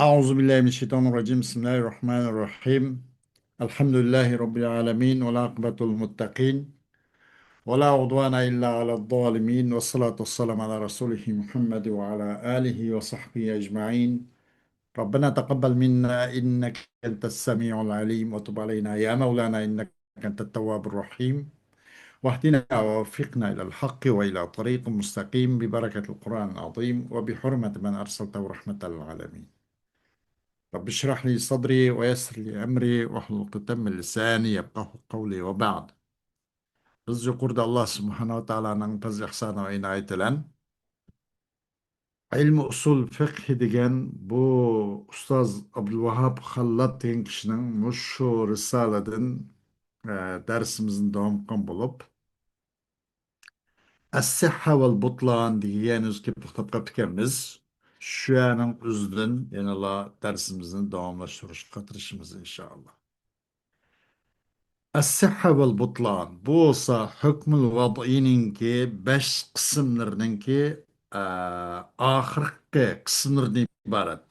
أعوذ بالله من الشيطان الرجيم. بسم الله الرحمن الرحيم. الحمد لله رب العالمين، والعاقبة للمتقين، ولا عدوان إلا على الظالمين، والصلاة والسلام على رسوله محمد وعلى آله وصحبه أجمعين. ربنا تقبل منا إنك أنت السميع العليم، وتب علينا يا مولانا إنك أنت التواب الرحيم، واهدنا ووفقنا إلى الحق وإلى طريق مستقيم ببركة القرآن العظيم وبحرمة من أرسلته رحمة للعالمين. رب اشرح لي صدري ويسر لي أمري واحلل عقدة من لساني يفقهوا قولي. وبعد. Biz yuqorida Alloh subhanahu va taoloning fazl ihsoni va inoyati bilan ilmi usul fiqh degan bu ustoz Abdulvahab Xallot degan kishining mushu risoladan darsimizni davom qilgan bo'lib, as-sihha val butlan degan o'ziga to'xtab qolib ekanmiz. Shuning o'zidan yana darsimizni davomlashtirishga tirishamiz inshaalloh. الصحة والبطلان بوصا حكم الوضعينينكي باش قسملرنينكي آخر قسملرني عبارت.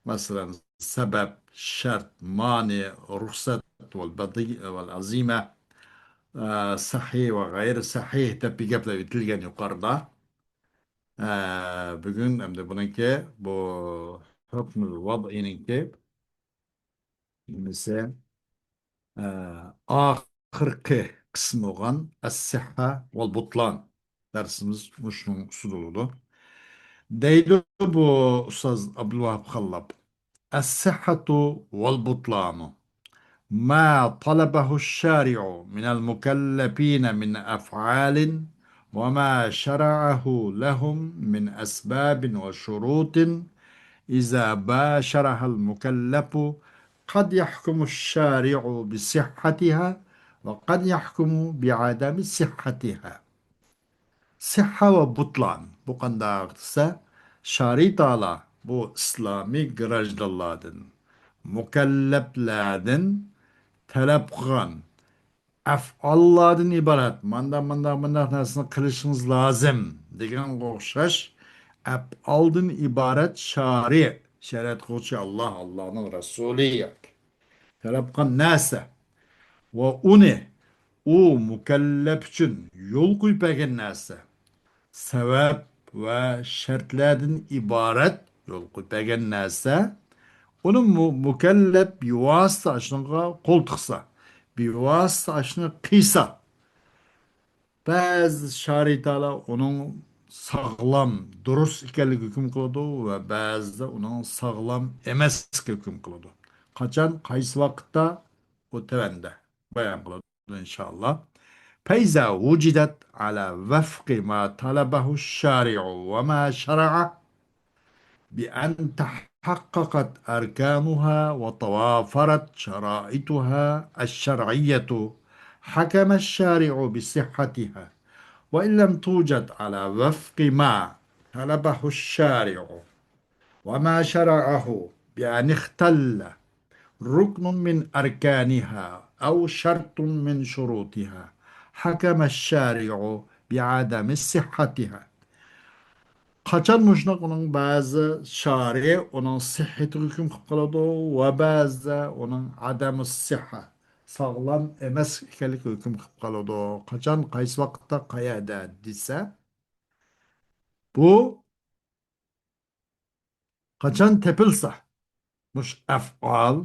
مثلا سبب، شرط، مانع، رخصة، والبضيء والعزيمة، صحيح وغير صحيح. تبي قبل يتلقى يقاردا بقول أمد بنانكي بو حكم الوضعينينكي مثلا آخرقı kısmı olan Es-Sihha vel Butlan dersimiz muşnun usulüdür. Deydi bu Ustaz Abdülvahab Hallab. Es-Sihhatu vel Butlanu ma talabahu şari'u minel mukellefine min ef'alin ve ma şera'ahu lehum min esbabin ve şurutin إذا باشرها المكلف قد يحكم الشارع بصحتها وقد يحكم بعدم صحتها. Sıhha ve butlan bu kandağıtsa şaritala bu İslami grajdaladın mükellefladın talep kılan afalladın ibaret manda narsını kılışınız lazım degan o'xshash afaldın ibaret şeriat kılışı Allah'ın Resulü talep kılan nasa ve o mükellef için yol koyup egen nasa sebep ve şartlardan ibaret yol koyup egen nasa onun mükellef bir vasıta aşınıga kol tıksa bir vasıta aşını kıysa bazı şaritalar onun sağlam, durus ekanligi hukm qiladi va ba'zida uning sağlam emasligiga hukm qiladi. Qachon, qaysi vaqtda bu tavanda bayon qiladi inshaalloh. Faiza wujidat ala wafqi ma talabahu ash-shari'u wa ma shara'a بأن تحققت أركانها وتوافرت شرائطها الشرعية حكم الشارع بصحتها، وإن لم توجد على وفق ما طلبه الشارع وما شرعه بأن اختل ركن من أركانها أو شرط من شروطها حكم الشارع بعدم صحتها. Kaçan muşnak onun bazı şari onun sıhhati hüküm kıldı ve bazı onun adamı sıhha sağlam emes ikilik hüküm kıldı. Kaçan kaysi vakitte kayada dese bu kaçan tepilse muş efal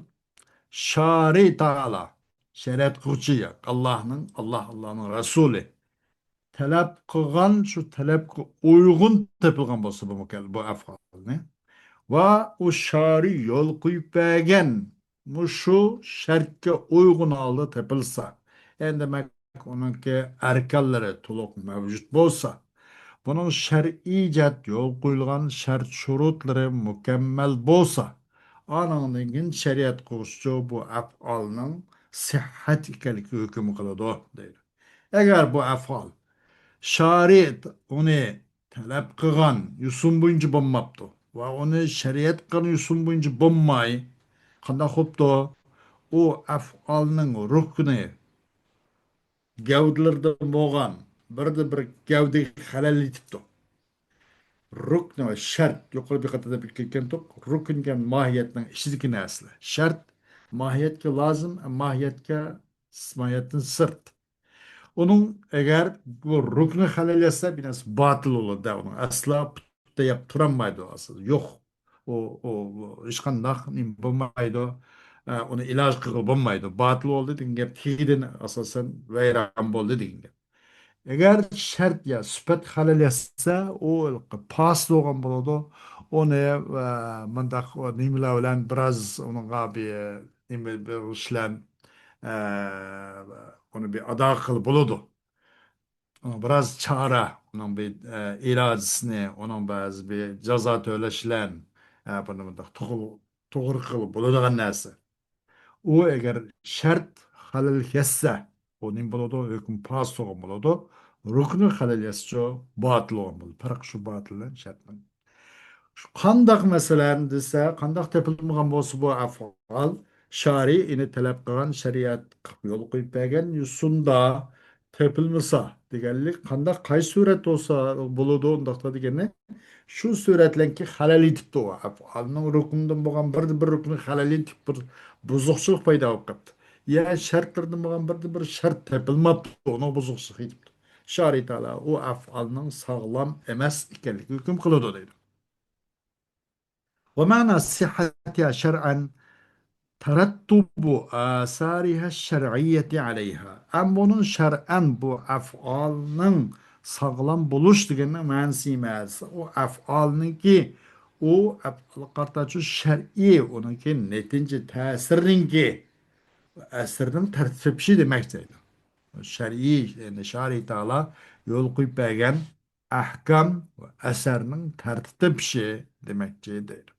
şari taala şeriat kılçıya Allah'ın Resulü talep kılgan şu talep uygun tepilgan bolsa bu efal ne? Va o şari yol koyup bergen muşu şartga uygun aldı tepilsa. En demek onunki erkalları tuluq mevcut bolsa. Bunun şer'iycat yol koyulgan şart şurutları mükemmel bolsa. Anandın şeriat koşucu bu afalının sıhhat ikelik hükümü kılıdı deydi. Eğer bu afal şarit onu talep kılgan yusun boyunca bulmaptı. Ve onu şeriat kılgan yusun boyunca bulmay. Kanda hoptu o afalının ruhunu gavdilerde boğan bir gavdi halal etipti. rukn ve şart yukarı bir katada bir kelken tok rukngen mahiyetinin içindeki nesli. Şart mahiyetke lazım, mahiyetin sırt. Onun eğer bu ruknu halal etse biraz batıl olur da onu asla da yaptıramaydı aslında. Yok. O hiç kandak bulmaydı. Onu ilaç kılıp bulmaydı. Batıl oldu dedim. Gep tiden asasen veyran oldu dedim. Eğer şart ya süpet halal etse o pas doğan buludu. Onu mandak o nimle olan biraz onun abi nimle bir işlem e, onu bir ada kılıp buludu. Biraz çare, onun bir iradesini, onun bazı bir ceza töleşilen, bunu da doğru kılıp bulunduğun nerse. O eğer şart halal kesse, onun buludu, hüküm pas soğuk buludu, rüknü halal yesse, batıl olmalı. Fark şu batılan şartla. Qandaq meselelerini dese, qandaq tepilmagan bolsa bu afal, şari ini talep qilgan şeriat yol qo'yib bergan yusunda tepilmasa deganlik qandaq qaysi surat bo'lsa bo'ladi undaqda degani shu suratlanki halal etibdi u afalning ruknidan bo'lgan bir rukni halal etib bir buzuqchilik paydo bo'lib qolibdi ya shartlardan bo'lgan bir shart tepilmabdi uni buzuqchilik etibdi shariy taala u afalning sog'lom emas ekanligi hukm qiladi deydi. ومعنى صحتها شرعا ترتب آثارها الشرعية عليها. Ama bunun şer'en bu af'alının sağlam buluş degenin manası emas. O af'alının ki o af'al qartaçı şer'i onun ki netince təsirinin ki əsrinin tərtibşi deməkdir. Şer'i yani şari taala yol koyup bergen ahkam ve eserinin tertipşi demekçidir.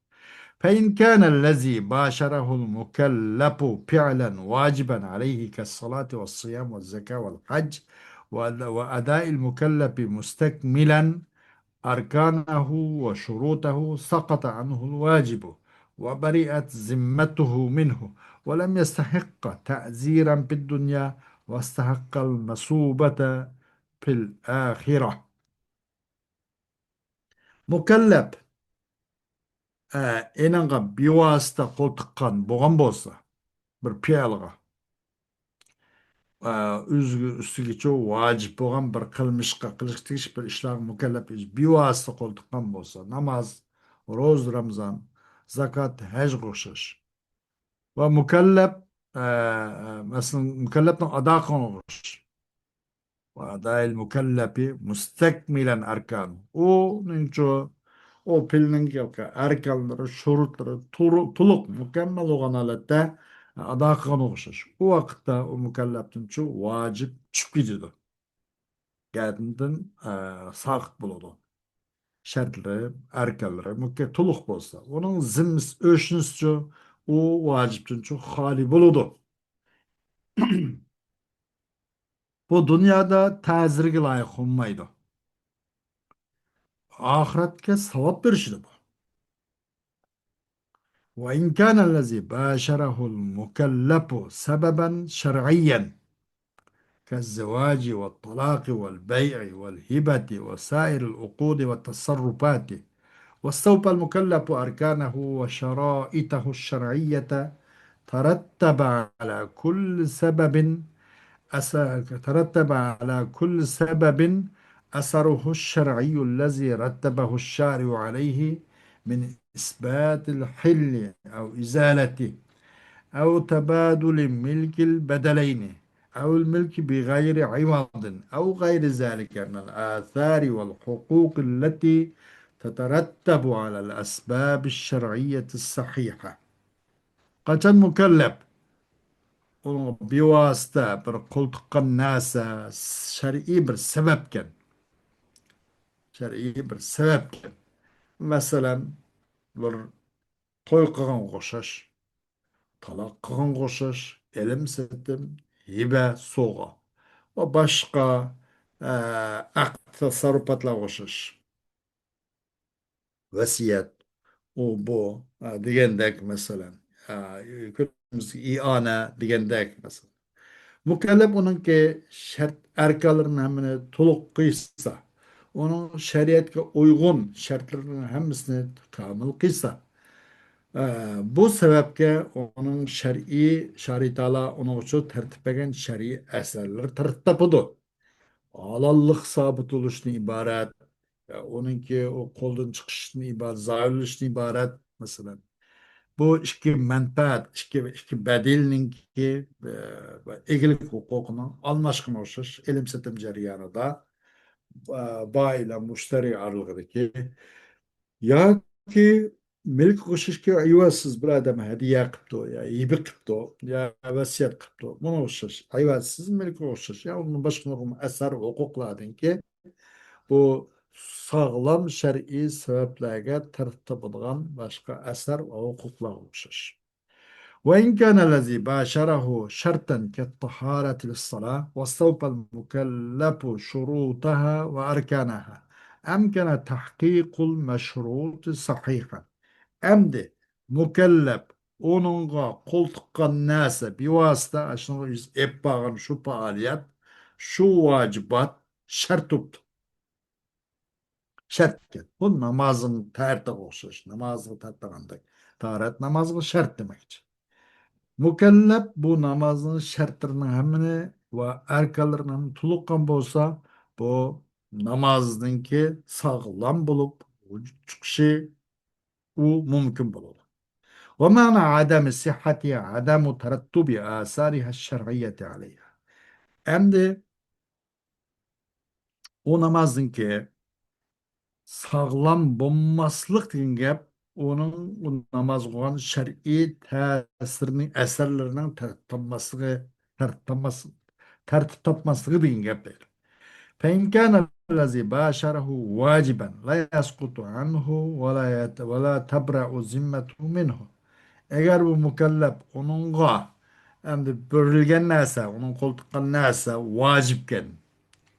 فإن كان الذي باشره المكلف فعلا واجبا عليه كالصلاة والصيام والزكاة والحج وأداء المكلف مستكملا أركانه وشروطه سقط عنه الواجب وبرئت ذمته منه ولم يستحق تأزيرا في الدنيا واستحق المصوبة في الآخرة. مكلف enanga bivasta koltukkan boğan bolsa bir piyalıga üstüge çoğu vacip boğan bir kılmışka kılıçtıgış bir işler mükellef bivasta koltukkan bolsa namaz, roz Ramazan, zakat, hac koşuş ve mükellef mesela mükelleften ada konuş وأداء المكلف mustekmilen arkan. O ninço o pilinin yalka erkanları, şurutları, tuluk mükemmel olan halette ada konuş. O vakitte o mükelleftin ço vacip çık gidiyordu. Kendinden sağ buludu. Şartları, erkanları, tuluk bolsa. Onun zimmis, ölçünüzce o vaciptin ço hali buludu. Bu dünyada tazirge layık olmaydı. Ahiretke savap verişidir bu. وإن كان الذي باشره المكلف سببا شرعيا كالزواج والطلاق والبيع والهبة وسائر العقود والتصرفات واستوفى المكلف أركانه وشرائطه الشرعية ترتب على كل سبب ترتب على كل سبب أثره الشرعي الذي رتبه الشارع عليه من إثبات الحل أو إزالته أو تبادل ملك البدلين أو الملك بغير عوض أو غير ذلك من الآثار والحقوق التي تترتب على الأسباب الشرعية الصحيحة. قد مكلف onun bir vasıta bir koltukkan nasa şer'i bir sebepken şer'i bir sebepken mesela bir toy kılgan koşuş talak kılgan koşuş elim setim hibe soğa o başka akt tasarrufatla koşuş vesiyet o bu digendek mesela iane digendek mesela mukallef onunki şart erkalarının hemini tuluq kıysa onun şeriatga uygun şartlarının hemmisini kamil kıysa, bu sebepke onun şaritala onun için tertipegen şer'i eserler tertibudu. Halallık sabit oluşun ibaret. Onunki o koldan çıkışın ibaret, zahirlişin ibaret mesela. Bu iki menfaat, iki bedilninki egilik hukukunu almaşkın oluşuş, ilim setim jaryanında bayla müşteri aralığındaki ya ki milk koşuşki ayvasız bir adam hediye kıptı ya ibi kıptı ya vasiyet kıptı bunu oluşuş ayvasız milk oluşuş ya onun başka eser hukukladın ki bu sağlam şer'i sebeplerge tertip edilen başka eser ve hukuklar oluşuş. وإن كان الذي باشره شرطا كالطهارة للصلاة واستوفى المكلف شروطها وأركانها أمكن تحقيق المشروط صحيحا أمد مكلف onunla kol tıkan nase bir vasıta aşırı yüz ebbağın şu faaliyet şu vacibat şart tuttu. Şart ki. Bu namazın tertip olsun. Namazın tertip taharet namazı şart demek için. Mükellef bu namazın şartlarının hemini ve erkalarının tuluqqan bolsa bu namazdınki sağlam bulup çıkışı o mümkün bulur. Ve mana adem sihhati ademu terattubi asariha şer'iyyeti aleyha. Hem de o namazdınki sağlam bulmaslık degan gap onun o namaz kılgan şer'i tesirinin eserlerinin tertip tapmaslığı degan gap değil. فإن كان الذي باشره واجبا لا يسقط عنه ولا تبرأ ذمته منه. Eğer bu mükellef onunla hem de bölüngen neyse, onun koltukkan neyse vacipken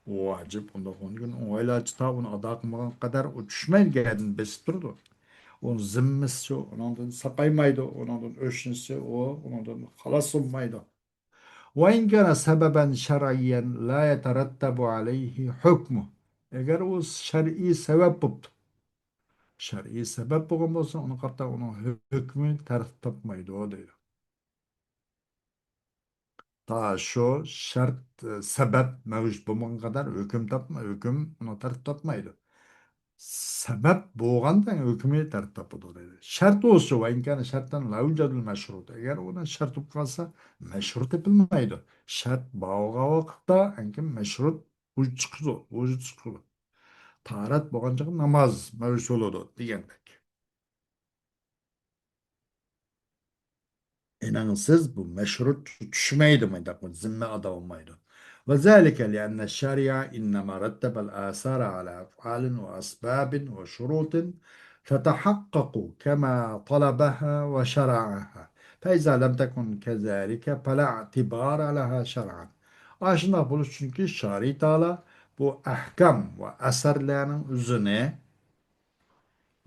vacip onda onun gün oyla çıta onu ada kılmagan kadar o düşmeyin gelin besip durdu. Onun zimmisi o, onundan sakaymaydı, onundan öşnüsü o, onundan halas olmaydı. وإن كان سببا شرعيا لا يترتب عليه حكمه. Eğer o şer'i sebep buldu. Şer'i sebep bulun olsa onu hatta onun hükmü tertip tapmaydı o değil. Ta şu şart sebep mevcut bulman kadar hüküm onu tertip tapmaydı. Sebep boğandan hükmü tertip tapıdı dedi. Şart olsa ve imkanı şarttan la yücadül meşrut. Eğer ona şart olmasa meşrut yapılmaydı. Şart bağığa vakıtta enki meşrut vücut çıkıyor. Taharet boğancak namaz mevcut oldu diyendek. İnanılsız bu meşrut düşmeydi mi? Bu zimme ada olmaydı. وذلك لأن الشريعة إنما رتب الآثار على أفعال وأسباب وشروط تتحقق كما طلبها وشرعها فإذا لم تكن كذلك فلا اعتبار لها شرعا. Aşina buluş çünkü şari Teala bu ahkam ve eserlerinin üzerine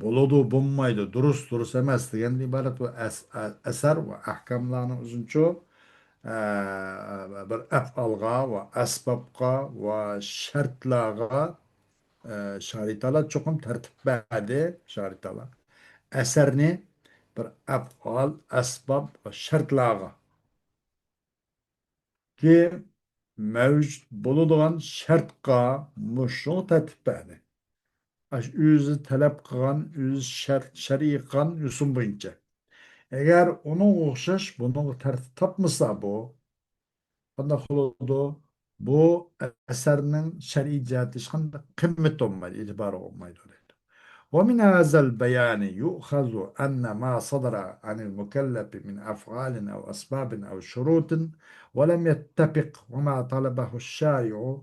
buludu bulmaydı, durus emas degan ibaret bu eser ve ahkamlarning uzunchu bir af'alga ve asbabga ve şartlarga şaritalar çokum tertip berdi şaritalar. Eserni bir af'al, asbab ve şartlarga ki mevcut buluduğun şartga muşu tertip berdi. Özü talep qilgan, özü şer'i qilgan yo'sin bo'yicha. Agar uni o'xshash buni tartib topmasa bu, qanday qiladi? Bu asarning shar'iy jihati hech qanday qimmat olmaydi, e'tibori olmaydi. ومن هذا البيان يؤخذ أن ما صدر عن المكلف من أفعال أو أسباب أو شروط ولم يتفق وما طلبه الشارع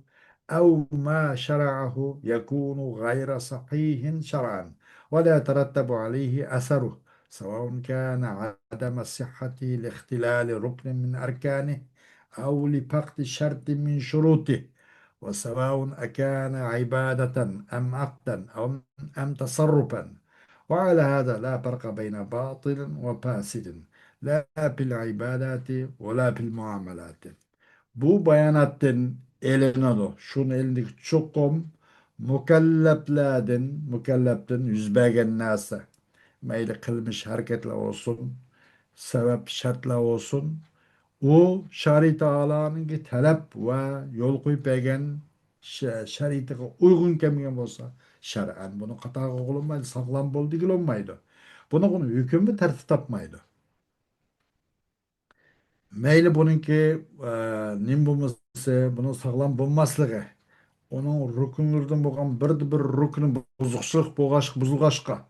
أو ما شرعه يكون غير صحيح شرعا ولا يترتب عليه أثره سواء كان عدم الصحة لاختلال ركن من أركانه أو لفقد شرط من شروطه وسواء أكان عبادة أم عقدا أم تصرفا وعلى هذا لا فرق بين باطل وفاسد لا في العبادات ولا في المعاملات. Bu beyanatın eline de şunun elindeki çokum mükelleflerden yüzbergen nase. Meyli kılmış hareketler olsun, sebep şartlar olsun. O şari Taala'nın ki talep ve yol koyup bergen şeriatine uygun kelmeyen bolsa şer'an bunu katağa kılınmaydı, sağlam bol değil olmaydı. Bunu hükümü tertip tapmaydı. Meyli bununki nim bulması, bunun sağlam bulmaslığı. Onun rükunlardan bo'lgan bir rukni buzuqchilik buzulğaşqa.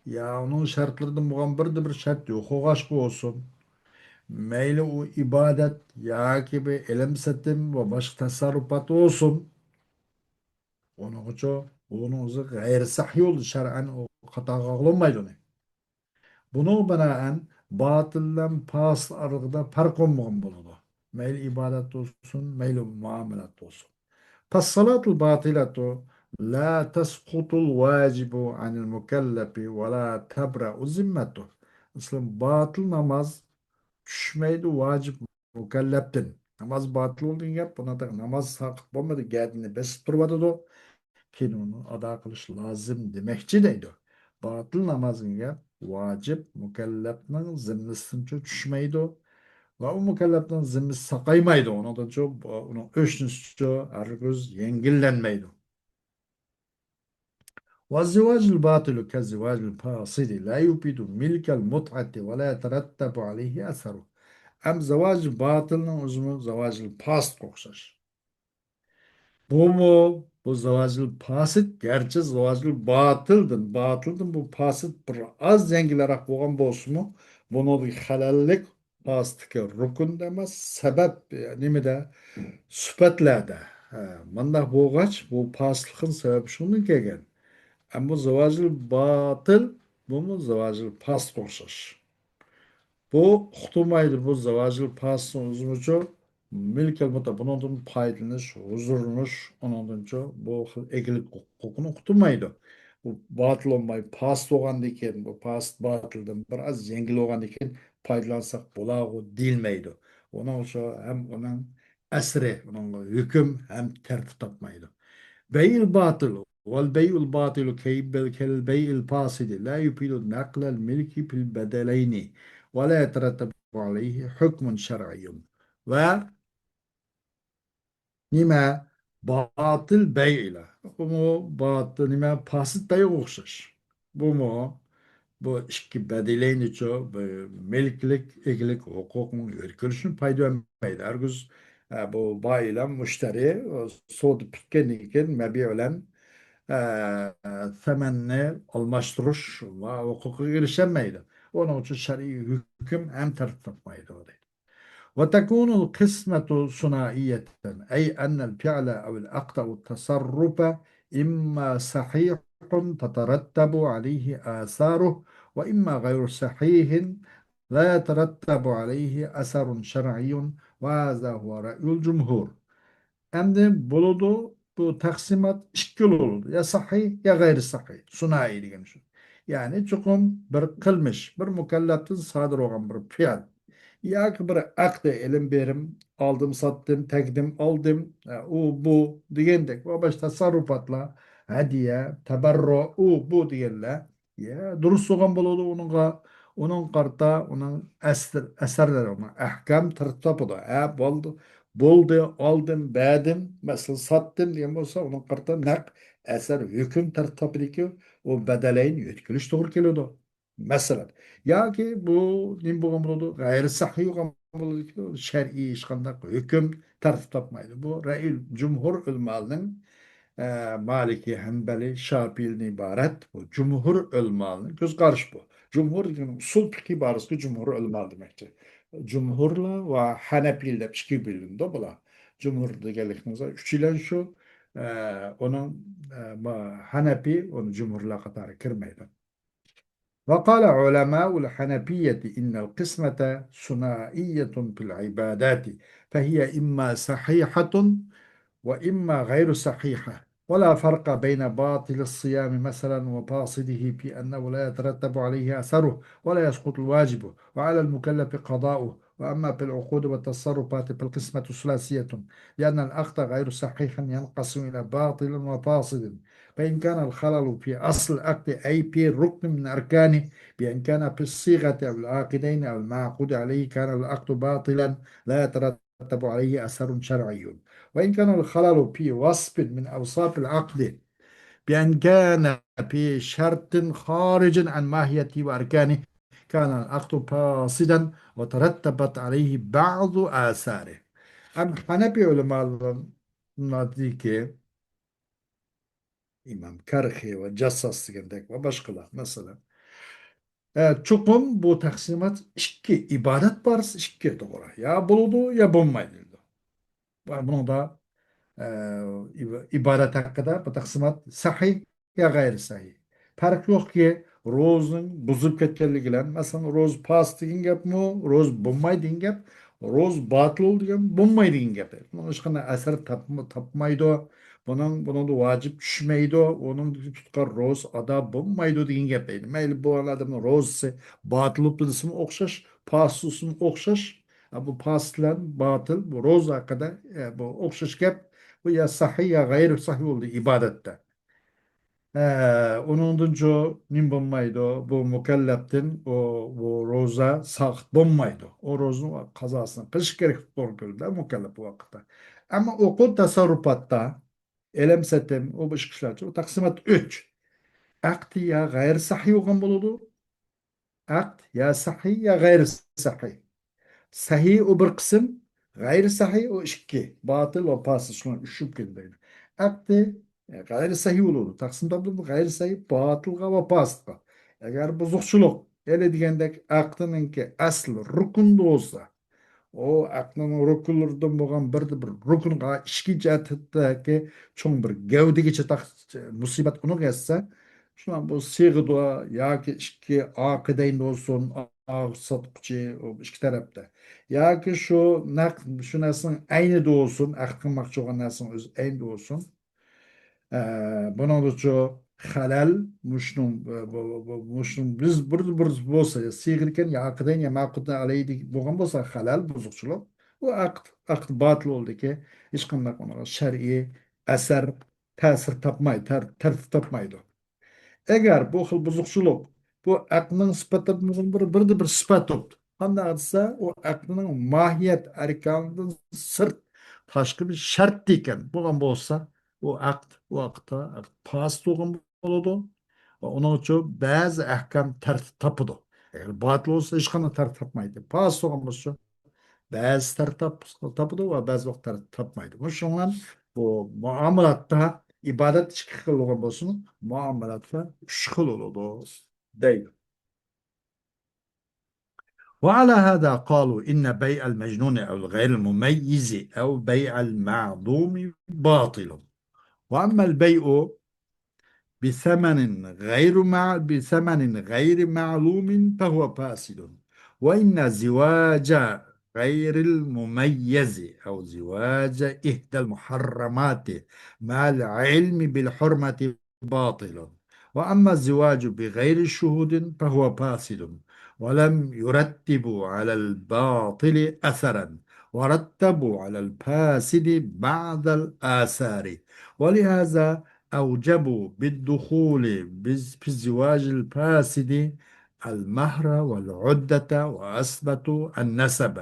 Ya onun şartlardan bo'lgan bir şart yo'q bo'lg'ashqa olsun. Meyli o ibadet ya gibi elim setim ve başka tasarrufat olsun. Onun için onun o'zi gayri sahih oldu şer'an o hataga olmaydı onu. Bunu binaen batıldan pas arasında fark olmagan buludu. Meyli ibadet olsun, meyli muamelat olsun. فالصلاة الباطلة لا تسقط الواجب عن المكلف ولا تبرأ ذمته. Aslında batıl namaz düşmeydi vacip mükelleftin. Namaz batıl olduğunu yap buna da namaz sakıp olmadı geldiğini besip durmadı da ki onu ada kılış lazım demekçi deydi. Batıl namazın yap vacip mükelleftin zimmesince düşmeydi. Ve o mükelleften zimmi sakaymaydı. Ona da çok, onun öşnüsü argız yengillenmeydi. والزواج الباطل كالزواج الفاسد لا يفيد ملك المتعة ولا يترتب عليه أثره. Hem zavacı batılının uzunu zavacı past okşar. Bu mu? Bu zavacı pasit gerçi zavacı batıldın. Batıldın bu pasit bir az zengilerek boğan bolsu mu? Bunu bir halallik pastiki rukun demez. Sebep nimi de süpetlerde. Manda boğaç bu pastlıkın sebebi şunun kegen. Ama bu zavacı batıl bu mu zavacı past okşar. Bu hutumaydır bu zavacılık pahasının uzunca milkel muta bunun paylanış, huzurlanış onunca bu egilik kokunu hutumaydı. Bu batıl olmay pas olgan diken bu pas batıldan biraz yengil olgan diken paylansak bulağı dilmeydi. Onun için hem onun esri, onun hüküm hem tertip tapmaydı. Bey'il batıl vel bey'ul batilu kel bey'il fasidi la yufidu naklel milki fil bedeleyni ve la yeterettabu aleyhi hükmün şer'iyyun. Ve nime batıl bey ile. Bu mu batıl nime fasit bey okşaş. Bu mu bu iki bedeleyni ço milklik, egilik, hukukun yürkülüşün payda vermeydi. Ergüz bu bayilen müşteri soğudu pitkeniken mebiyolen temenni almashtırış ve hukuka erişemeydi. Onun için şer'i hüküm hem tartışmaydı orayı. وتكون القسمة ثنائية أي أن الفعل أو العقد أو التصرف إما صحيح تترتب عليه آثاره وإما غير صحيح لا يترتب عليه أثر شرعي وهذا هو رأي الجمهور. Hem de buludu bu taksimat iki yol oldu. Ya sahih ya gayri sahih. Sunai degan şu. Yani çukum bir kılmış, bir mükelleftin sadır olan bir fiil. Ya ki bir akde elim berim, aldım sattım, tekdim aldım, o bu diyendek. O baş tasarrufatla hediye, teberru, o bu diyenle. Ya dürüst olan buludu onun karta, onun eserleri, onun ahkam tırtapı da. Oldu. Buldu, aldım, beğendim, mesela sattım diye olsa onun kartı nak eser hüküm tabii ki o bedeleyin yetkiliş doğru geliyordu. Mesela ya ki bu nim bu gamrodu gayri sahih gamrodu ki şer'i işkandak hüküm tertip tapmaydı. Bu re'il cumhur ulmalının Maliki, Hanbeli, Şafii'nin ibaret bu. Cumhur ulmalının göz karış bu. Cumhur usul fıkhi ibaresi cumhur ulmal demektir. Cumhurla ve Hanefi'yle iki bölümde bula. Cumhur degelikimize üçüyle şu onun Hanefi onu cumhurla katarı kirmeydi. وقال علماء الحنفية إن القسمة ثنائية في العبادات فهي إما صحيحة وإما غير صحيحة ولا فرق بين باطل الصيام مثلا وفاسده في أنه لا يترتب عليه أثره ولا يسقط الواجب وعلى المكلف قضاؤه وأما في العقود والتصرفات فالقسمة ثلاثية، لأن العقد غير صحيح ينقسم إلى باطل وفاسد. فإن كان الخلل في أصل العقد أي في ركن من أركانه، بأن كان في الصيغة أو العاقدين أو المعقود عليه، كان العقد باطلا لا يترتب عليه أثر شرعي. وإن كان الخلل في وصف من أوصاف العقد، بأن كان في شرط خارج عن ماهيته وأركانه، كان العقد فاسدا وترتبت عليه بعض آثاره. أم Hanefi ulemalarına diyor ki İmam Karhi ve Cassas degendek ve başkalar mesela. Çukum bu taksimat iki ibadet var, iki doğru. Ya buludu ya bulmaydı. Bunu da ibadet hakkında bu taksimat sahih ya gayri sahih. Fark yok ki rozun buzup ketkenligiyle mesela roz pas degan gap mı, roz bulmay degan gap, roz batıl degan bulmay degan gap. Bunun ışkına eser tapmaydı, bunun da vacip düşmeydi, onun da tutkar roz ada bulmaydı degan gap deydi. Meyli bu adamın rozse batıl bilsin okşaş, paslısı okşaş. Bu paslan batıl, bu roz hakkında bu okşaş gap. Bu ya sahih ya gayri sahih oldu ibadette. Onuncu nin bulmaydı bu mükelleftin bu roza sağ bulmaydı. O rozun kazasını kış gerek korkuldu mükellef bu vakitte. Ama okul tasarrufatta elemsetim o bu işler o taksimat 3. Akti ya gayri sahih olan buludu. Akt ya sahih ya gayri sahih. Sahih o bir kısım, gayri sahih o iki. Batıl ve fasıl şuna üçüp geldi. Akdi gayri sahih olur. Taksim tablosu gayri sahih, batıl ve fasıl. Eğer bozukçuluk, öyle diyendek aklının ki aslı rukun da olsa, o aklının rukunlardan boğan bir rukunga işki cihetindeki çoğun bir gevdeki musibet onu gelse, şu an bu sığdı ya ki işki akideyn olsun, satıkçı o iki tarafta. Ya ki şu nesin aynı da olsun, aklın makçoğun nesin öz aynı da olsun. Bunun için halal muşnum biz bir bolsa sıyırken ya akden ya makuddan aleydi boğan bolsa halal bozukçuluk bu akt batıl oldu ki hiç kındak ona şer'i eser tesir tapmaydı tertip tapmaydı. Eğer bu xil buzukçuluk bu aklının sıfatlarının bir sıfat oldu. Anladıysa o aklının mahiyet erkanından sırt taşkı bir şart deyken bulan bolsa o akta pas doğum boludu. Onun için bazı ahkam tertip tapıdı. Eğer batıl olsa hiç kana tertip tapmaydı. Pas doğum bolsa bazı tapıdı ve bazı vakit tertip tapmaydı. Bu şundan bu muamelatta ibadet çıkıklı olan bolsun muamelatta şıkıl oldu değil. وعلى هذا قالوا إن بيع المجنون أو الغير المميز أو بيع المعدوم باطل. وأما البيع بثمن غير معلوم فهو فاسد. وإن زواج غير المميز أو زواج إحدى المحرمات مع العلم بالحرمة باطل. وأما الزواج بغير شهود فهو فاسد، ولم يرتبوا على الباطل أثرا، ورتبوا على الفاسد بعض الآثار. ولهذا أوجبوا بالدخول في الزواج الفاسد المهر والعدة وأثبتوا النسب.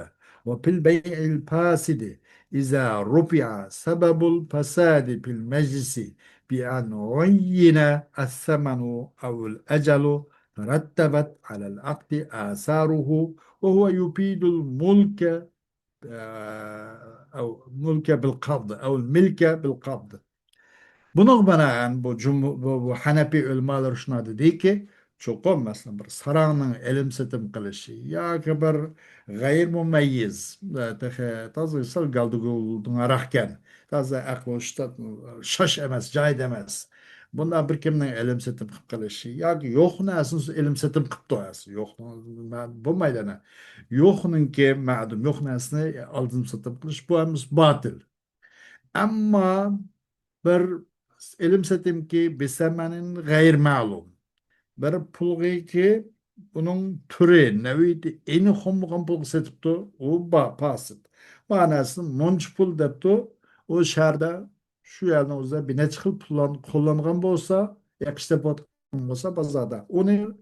وفي البيع الفاسد إذا رفع سبب الفساد في المجلس بأن عين الثمن أو الأجل ترتبت على العقد آثاره، وهو يفيد الملك أو ملك بالقبض أو الملك بالقبض. Bunu bana yani bu Hanefi ulemalar şuna dedi ki çokum mesela bir saranın elimsetim kılışı ya ki bir gayr mumeyyiz tazı galdı guldun ararken tazı aklı şaş emez cay demez. Bunda bir kimden elimsetim kılışı ya ki yok nasıl elimsetim kıptoyası yok bu meydana yok'nun ki ma'dum yok nasıl aldım satım kılıç bu emіз batıl. Ama bir ilim setim ki bisemenin gayr ma'lum. Bir pulgi ki bunun türü neviydi eni homgan pul setipti o pasit. Manası monç pul depti o şerde şu yerden uzda bir ne çıkıp kullangan bolsa yakışta botkan bolsa bazada. Onu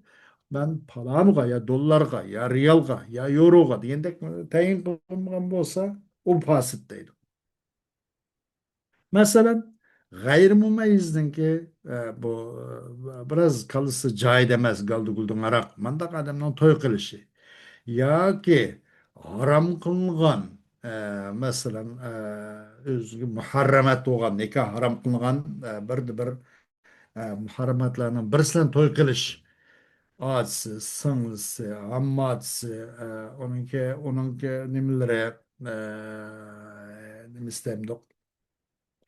ben palamga ya dollarga ya riyalga ya euroga diyendek tayin kılıngan bolsa o pasit deydi. Mesela gayrimumeyizden ki bu biraz kalısı cay demez galdı guldun arak. Mandak adamın toy kılışı. Ya ki haram kılıngan mesela özgü muharremet olan nikah haram kılıngan bir muharremetlerinin birisinden toy kılış. Ağaçsı, sınlısı, ammatsı, onunki nimeleri nimistem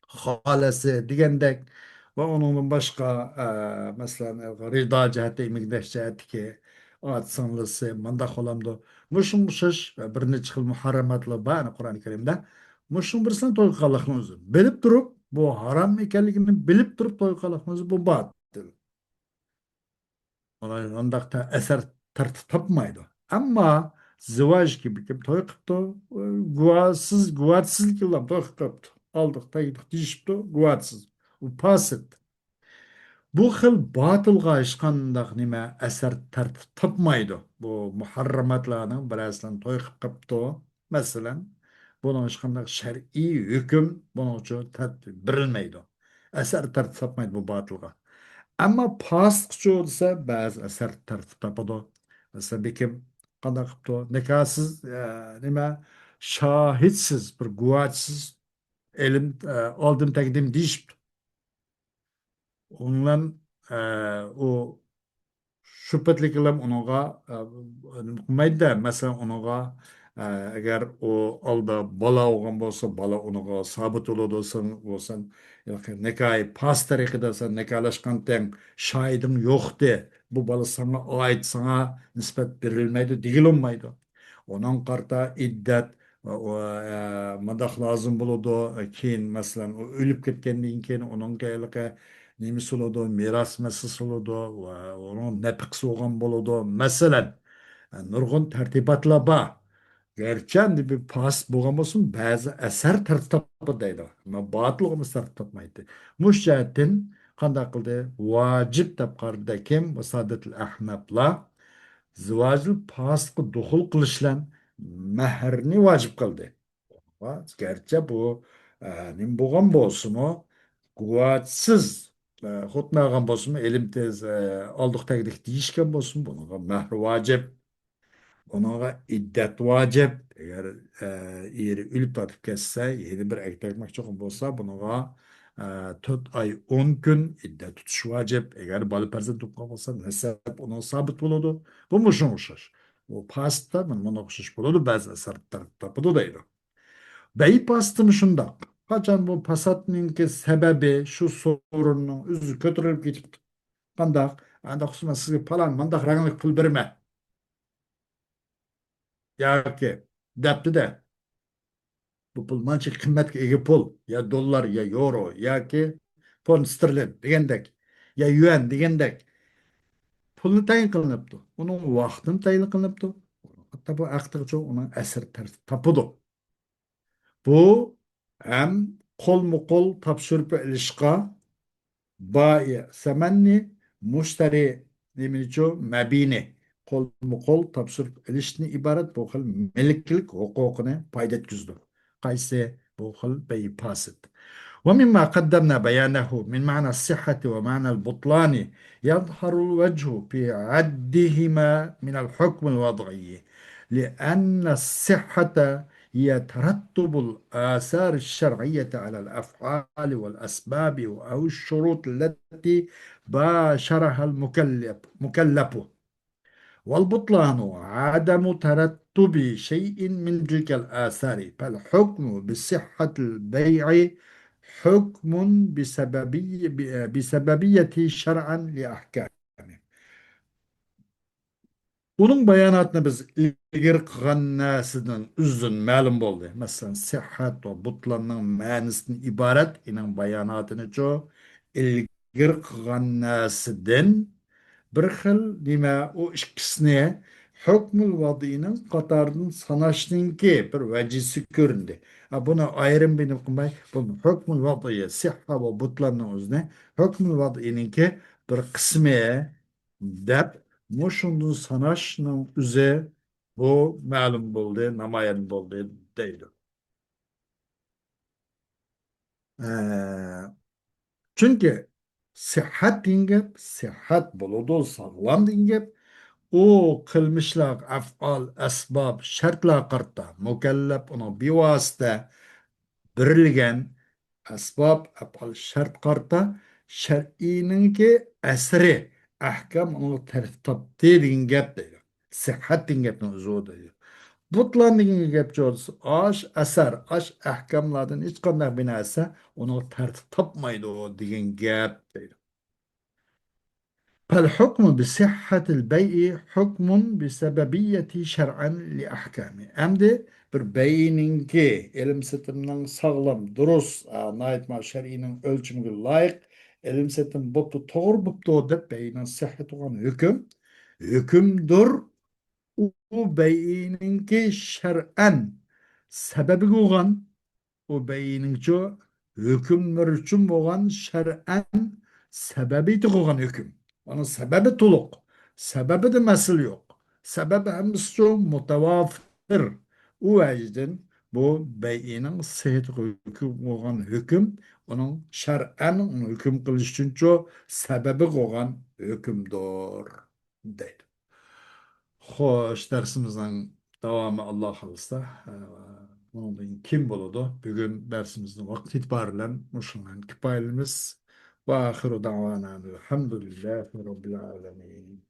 halası digendek ve onun başka mesela rida ciheti imigdeş ciheti ki at sanlısı mandak olamdı. Muşun muşuş ve bir neçe yıl muharrematlı bana Kur'an-ı Kerim'de muşun birisine toy kalakmızı. Bilip durup bu haram ekenligini bilip durup toy kalakmızı bu batıl. Ondakta eser tapmaydı. Ama zıvaj gibi kim toy kıptı, guvatsız yıllar toy kıptı. Aldık da yedik dişipti, guvatsız. Bu pasit. Bu xil batılga işkandaq nime eser tapmaydı. Bu muharramatlarının birazdan toy kıptı. Mesela bunun işkandaq şer'i hüküm bunun için birilmeydi. Eser tapmaydı bu batılga. Ama pastçı olsa bazı eser tartib tapıdı. Mesela bir kim qanday qıptı nikahsız nima şahitsiz bir guvaçsız elim aldım tekdim deyişipti. Ondan o şüphetlik ilim onuğa mayda mesela onuğa eğer o alda bala olgan bolsa bala onuğa sabit olsan nekayı pas tarikida sen nekahlaşkan ten şahidim yok de bu bala sana ait sana nispet verilmeydi değil olmaydı. Onun karta iddet o madak lazım buludu keyin mesela o ölüp ketkendiğin keyin onun kaylığı nemesi oludu, miras meselesi oludu, onun nepiksi olgan boludu. Mesela, nurgun tertibatla ba. Gerçekten bir pas bolgan bolsun, bazı eser tertipı deydi. Ama batıl olmuş tertipmaydı. Muş cihetten kanda kıldı, vacip dep qardı kim, bu saadetil ahnafla, zivacıl pasqı duhul kılışlan, meherini vacip kıldı. Gerçi bu nim bolgan bolsumu kuvvetsiz hutmagan bolsumu elim tez aldık tegdik deyişken bolsun bununla mehri vacip onunla iddet vacip eğer iri ülüp tatıp kesse yeni bir ektekmek çok bolsa bununla 4 ay 10 gün iddet tutuş vacip eğer balı persen tutmak olsa nesep onun sabit buludu bu muşun uşar o pasta bunu okşuş buludu bazı eser tapıdı değil. Bey bastım şunda. Kaçan bu pasatninki sebebi şu sorunun üzü kötürülüp gitip kandak anda kusuma sizge palan mandak rangilik pul berme. Ya ki depti de bu pul mançı kıymetli ege pul ya dolar ya euro ya ki pon sterlin degendek ya yuan degendek pulunu tayin kılınıptı. Onun vaxtını tayin kılınıptı. Hatta bu aktıkça ona eser tapıdı. Bu hem kol mu kol tapşırıp ilişka بايع ثمني مشتري نيمينيتشو مبيني kol mu kol tapşırıp ilişkini ibaret bu xil meliklik hukukunu payda etkizdi. Kayse bu xil beyi pasit. ومما قدمنا بيانه من معنى الصحة ومعنى البطلان يظهر الوجه في عدهما من الحكم الوضعي لأن الصحة هي ترتب الآثار الشرعية على الأفعال والأسباب أو الشروط التي باشرها مكلف والبطلان عدم ترتب شيء من تلك الآثار فالحكم بصحة البيع حكم بسببية شرعا لأحكامه. Bunun bayanatını biz ilgir kılgan näsiden üzdün ma'lum boldy. Mesela sıhhat ve butlanның ma'nisinden ibaret inin bayanatını ço ilgir kılgan näsiden bir xil nima u ikkisini hukmul vadiyning qatoridan sanashninki bir vajisi ko'rindi. Buni ayrim bilib qilmay, bu hukmul vadiy sihha va butlanning o'zini hukmul vadiyninki bir qismi deb mushundan sanashning o'zi bu ma'lum bo'ldi, namoyon bo'ldi deydi. Ee, Çünkü sıhhat degan sıhhat bo'ladi, sog'lom degan u qilmishlar, af'ol, asbob, shartlar qarta mukallaf uni bevosita berilgan asbob, af'ol, shart qarta shar'iyninki asri ahkam uni tartib topdi degan gap deydi. Sıhhat degan gapni o'zi u deydi. Butlan degan gap jo'risi osh asar, osh ahkamlardan hech qanday bir narsa uni tartib topmaydi degan gap deydi. فالحكم بصحة البيع حكم بسببية شرعا لأحكامه. Emdi bir beyninki elim setimden sağlam, durus, naitma şer'inin ölçümüne layık, elim setim boptu, doğru boptu dep beynin sıhhati olan hüküm, hükümdür. U beyninki şer'en sebebi olan o beyninki hükümler için olan şer'en sebebi olan hüküm. Onun sebebi tuluk. Sebebi de mesele yok. Sebebi hemisi mutevafir. O yüzden bu beyinin sıhhat hüküm olan hüküm onun şer'en onu hüküm kılış için sebebi olan hükümdür deydi. Xo'sh, darsimizning davomi Alloh xohlasa, bundan kim bo'ladi? Bugun darsimizni vaqt itibari bilan mushundan kifoyalanamiz. Va axiru da'vana alhamdulillahi robbil alamin.